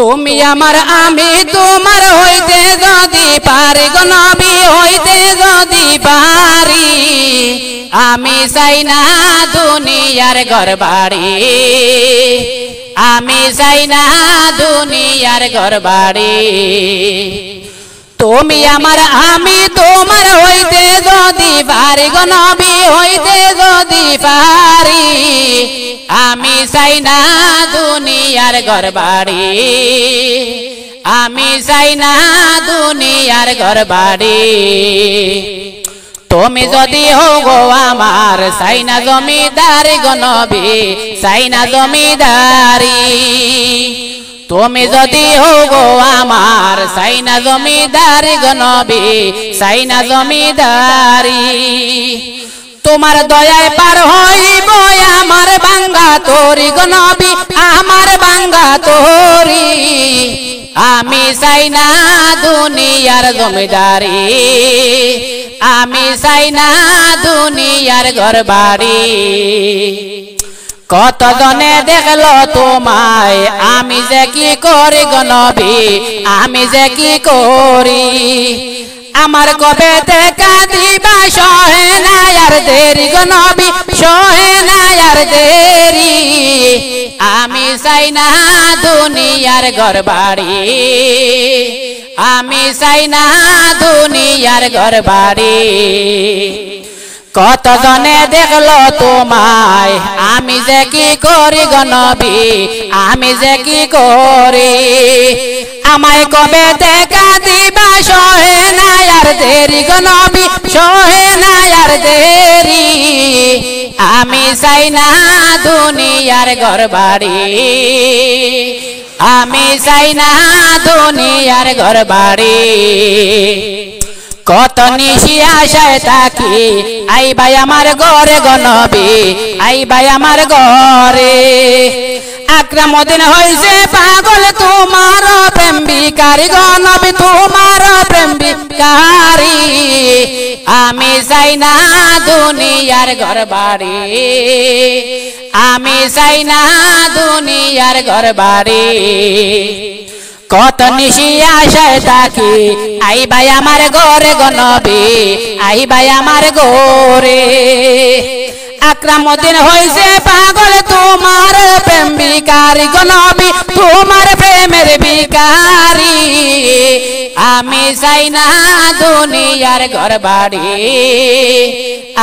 তুমি আমার আমি তোমার হইতে যদি পারি গো নবী হইতে যদি পারি আমি চাই না দুনিয়ার ঘরবাড়ি আমি চাই না দুনিয়ার ঘরবাড়ি তুমি আমার আমি তোমার হইতে যদি পারি গো নবী হইতে যদি পারি আমি চাই না দুনিয়ার ঘরবাড়ি আমি চাই না দুনিয়ার ঘরবাড়ি তুমি যদি হও গো আমার চাই না জমিদারি গো নবী চাই না জমিদারি তুমি যদি হও গো আমার চাই না জমিদারি গো নবী চাই না জমিদারি তোমার দয়ায় পার হইব আমার বাঙ্গা তোরি গো নবী আমার বাঙ্গা তোরি আমি চাই না দুনিয়ার জমিদারি আমি চাই না দুনিয়ার ঘরবাড়ি কত জনে দেখলো তোমায় আমি যে কি করি গো নবী আমি যে কি করি আমার কবে দেখা দিবা সহে না আর দেরি গো নবী সহে না আর দেরি আমি চাই না দুনিয়ার ঘরবাড়ি আমি চাই না দুনিয়ার ঘরবাড়ি কত জনে দেখলো তোমায় আমি যে কি করি গো নবী আমি যে কি করি আমায় কবে দেখা দিবা সহে না আর দেরি গো নবী সহে না আর দেরি আমি চাই না দুনিয়ার ঘরবাড়ি আমি চাই না দুনিয়ার ঘরবাড়ি কত নিশি আশায় থাকি আইবাই আমার ঘরে গো নবী আইবাই আমার ঘরে আকরামউদ্দিন হইছে পাগল তোমার প্রেম ভিখারি গো নবী তোমার প্রেম ভিখারি আমি চাই না দুনিয়ার ঘরবাড়ি আমি চাই না দুনিয়ার ঘরবাড়ি কত নিশি আশায় থাকি আইবাই আমার ঘরে গো নবী আইবাই আমার ঘরে আকরামউদ্দিন হইছে পাগল তোমার প্রেম ভিখারি গো নবী তোমার প্রেমের ভিখারি আমি চাই না দুনিয়ার ঘরবাড়ি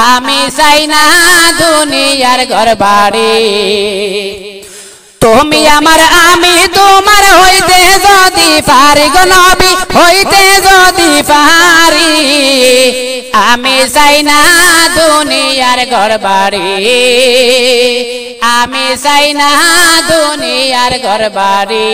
আমি চাই না দুনিয়ার ঘরবাড়ি তুমি আমার আমি তোমার হইতে যদি পারি গো নবী হইতে যদি পারি আমি চাই না দুনিয়ার ঘরবাড়ি আমি চাই না দুনিয়ার ঘরবাড়ি।